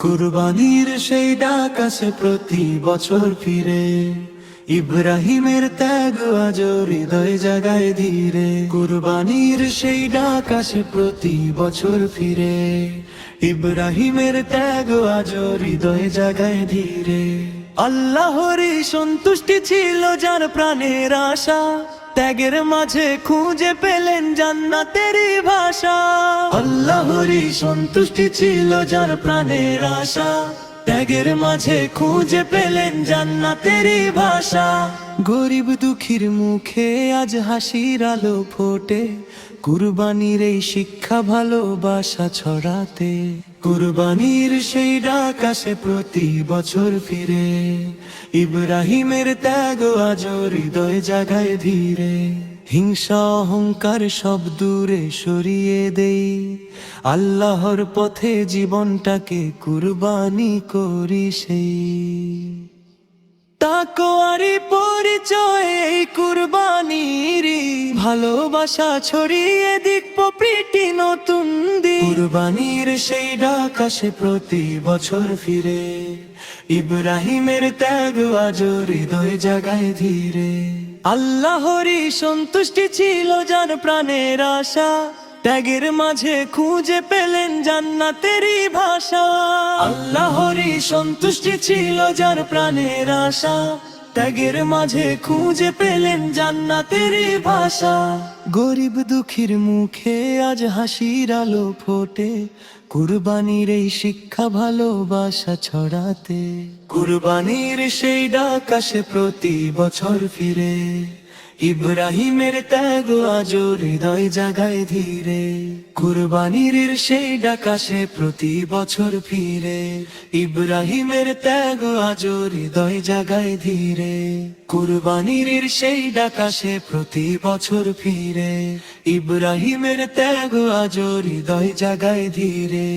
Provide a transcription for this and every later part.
কুরবানির সেই ডাক আসে প্রতি বছর ফিরে, ইব্রাহিমের ত্যাগ আজ হৃদয় জাগায় ধীরে। কুরবানির সেই ডাক আসে প্রতি বছর ফিরে, ইব্রাহিমের ত্যাগ আজ হৃদয় জাগায় ধীরে। আল্লাহরই সন্তুষ্টি ছিল যার প্রাণের আশা, ত্যাগের মাঝে খুঁজে পেলেন জান্নাতেরই ভাষা। আল্লাহরই সন্তুষ্টি ছিল যার প্রাণের আশা, ত্যাগের মাঝে খুঁজে পেলেন জান্নাতেরই ভাষা। গরিব দুঃখীর মুখে আজ হাসির আলো ফোটে, কুরবানির এই শিক্ষা ভালোবাসা ছড়াতে। কুরবানির সেই ডাক আসে প্রতি বছর ফিরে, ইব্রাহিমের ত্যাগ আজ হৃদয় জাগায় ধীরে। হিংসা অহংকার সব দূরে সরিয়ে দেই, আল্লাহর পথে জীবনটাকে কুরবানি করি সেই। তাকওয়ারই পরিচয় এই কুরবানিরই, ভালোবাসা ছড়িয়ে দিক প্রীতি নতুন দিক। কুরবানির সেই ডাক আসে প্রতি বছর ফিরে, ইব্রাহিমের ত্যাগ আজ হৃদয় জাগায় ধীরে। আল্লাহরই সন্তুষ্টি ছিল যার প্রাণের আশা, ত্যাগের মাঝে খুঁজে পেলেন জান্নাতেরই ভাষা। আল্লাহরই সন্তুষ্টি ছিল যার প্রাণের আশা, ত্যাগের মাঝে খুঁজে পেলেন জান্নাতেরই ভাষা। গরিব দুঃখীর মুখে আজ হাসির আলো ফোটে, কুরবানির এই শিক্ষা ভালোবাসা ছড়াতে। কুরবানির সেই ডাক আসে প্রতি বছর ফিরে, ইব্রাহিমের ত্যাগ আজ হৃদয় জাগায় ধীরে। কুরবানির সেই ডাক আসে প্রতি বছর ফিরে, ইব্রাহিমের ত্যাগ আজ হৃদয় জাগায় ধীরে। কুরবানির সেই ডাক আসে প্রতি বছর ফিরে, ইব্রাহিমের ত্যাগ আজ হৃদয় জাগায় ধীরে।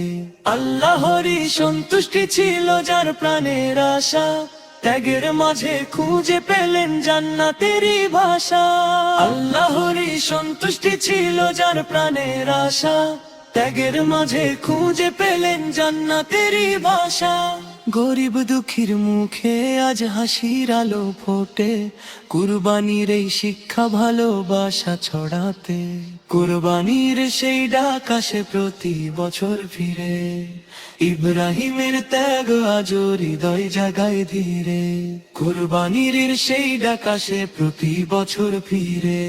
আল্লাহরই সন্তুষ্টি ছিল যার প্রাণের আশা, ত্যাগের মাঝে খুঁজে পেলেন জান্নাতেরই ভাষা। আল্লাহরই সন্তুষ্টি ছিল যার প্রাণের আশা, ত্যাগের মাঝে খুঁজে পেলেন জান্নাতেরই ভাষা। গরিব দুঃখীর মুখে আজ হাসির আলো ফোটে, কুরবানির এই শিক্ষা ভালোবাসা ছড়াতে। কুরবানির সেই ডাক আসে প্রতি বছর ফিরে, ইব্রাহিমের ত্যাগ আজ হৃদয় জাগায় ধীরে। কুরবানির সেই ডাক আসে প্রতি বছর ফিরে,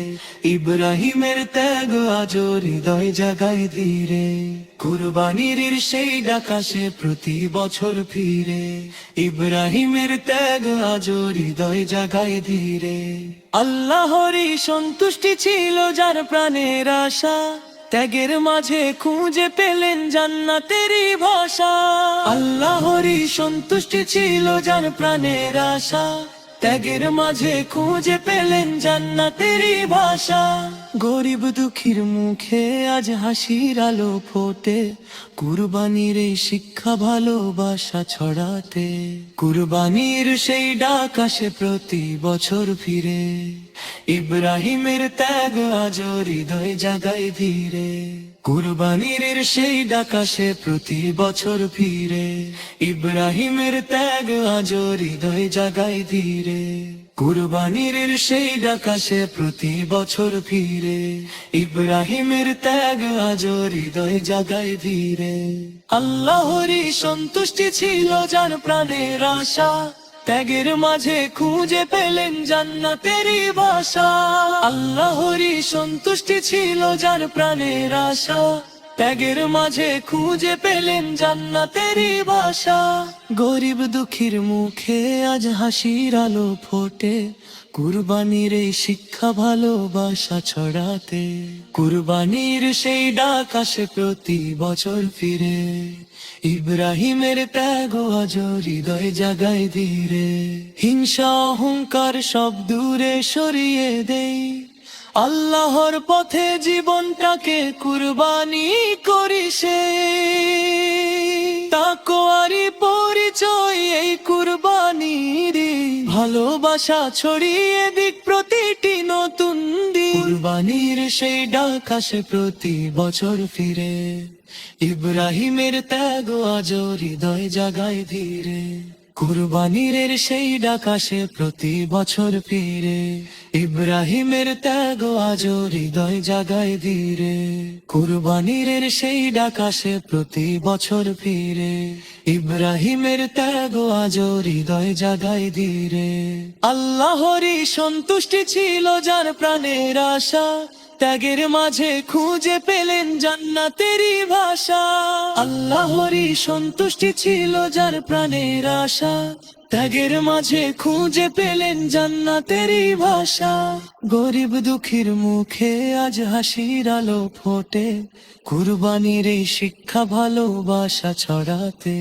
ইব্রাহিমের ত্যাগ আজ হৃদয় জাগায় ধীরে। কুরবানির সেই ডাক আসে প্রতি বছর ফিরে, ইব্রাহিমের ত্যাগ আজ হৃদয় জাগায় ধীরে। আল্লাহরই সন্তুষ্টি ছিল যার প্রাণের আশা, ত্যাগের মাঝে খুঁজে পেলেন জান্নাতেরই ভাষা। আল্লাহরই সন্তুষ্টি ছিল যার প্রাণের আশা, ত্যাগের মাঝে খুঁজে পেলেন জান্নাতেরই ভাষা। গরিব দুঃখীর মুখে আজ হাসির আলো ফোটে, কুরবানির এই শিক্ষা ভালোবাসা ছড়াতে। কুরবানির সেই ডাক আসে প্রতি বছর ফিরে, ইব্রাহিমের ত্যাগ আজ হৃদয় জাগায় ধীরে। কুরবানির সেই ডাক আসে প্রতি বছর ফিরে, ইব্রাহিমের ত্যাগ আজ হৃদয় জাগায় ধীরে। কুরবানির সেই ডাক আসে প্রতি বছর ফিরে, ইব্রাহিমের ত্যাগ আজ হৃদয় জাগায় ধীরে। আল্লাহরই সন্তুষ্টি ছিল যার প্রাণের আশা, ত্যাগের মাঝে খুঁজে পেলেন জান্নাতেরই ভাষা। আল্লাহরই সন্তুষ্টি ছিল যার প্রাণের আশা, ত্যাগের মাঝে খুঁজে পেলেন জান্নাতেরই ভাষা। গরিব দুঃখীর মুখে আজ হাসির আলো ফোটে, কুরবানির এই শিক্ষা ভালোবাসা ছড়াতে। কুরবানির সেই ডাক আসে প্রতি বছর ফিরে, ইব্রাহিমের ত্যাগ আজ হৃদয় জাগায় ধীরে। হিংসা অহংকার সব দূরে সরিয়ে দেই, আল্লাহর পথে জীবনটাকে কুরবানি করি সেই। তাকওয়ারই পরিচয় এই কুরবানিরই, ভালোবাসা ছড়িয়ে দিক প্রতিটি নতুন দিন। কুরবানির সেই ডাক আসে প্রতি বছর ফিরে, ইব্রাহিমের ত্যাগ আজ হৃদয় জাগায় ধীরে। কুরবানির সেই ডাক আসে প্রতি বছর ফিরে, ইব্রাহিমের ত্যাগ আজ হৃদয় জাগায় ধীরে। কুরবানির সেই ডাক আসে প্রতি বছর ফিরে, ইব্রাহিমের ত্যাগ আজ হৃদয় জাগায় ধীরে। আল্লাহরই সন্তুষ্টি ছিল যার প্রাণের আশা, ত্যাগের মাঝে খুঁজে পেলেন জান্নাতেরই ভাষা। আল্লাহরই সন্তুষ্টি ছিল যার প্রাণের আশা, ত্যাগের মাঝে খুঁজে পেলেন জান্নাতেরই ভাষা। গরিব দুঃখীর মুখে আজ হাসির আলো ফোটে, কুরবানির এই শিক্ষা ভালোবাসা ছড়াতে।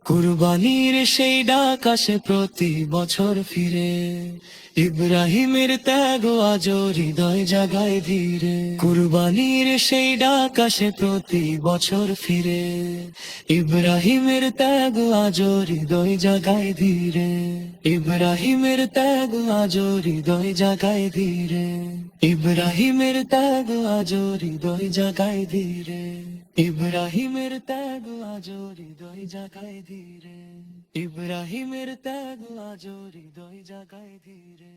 কুরবানির সেই ডাক আসে প্রতি বছর ফিরে, ইব্রাহিমের ত্যাগ আজ হৃদয় জাগায় ধীরে। কুরবানির সেই ডাক আসে প্রতি বছর ফিরে, ইব্রাহিমের ত্যাগ আজ হৃদয় জাগায় ধীরে। ইব্রাহিমের ত্যাগ আজ হৃদয় জাগায় ধীরে, ইব্রাহিমের ত্যাগ আজ হৃদয় জাগায় ধীরে। ইব্রাহিমের ত্যাগ আজ হৃদয় জাগায় ধীরে, ইব্রাহিমের ত্যাগ আজ হৃদয় জাগায় ধীরে।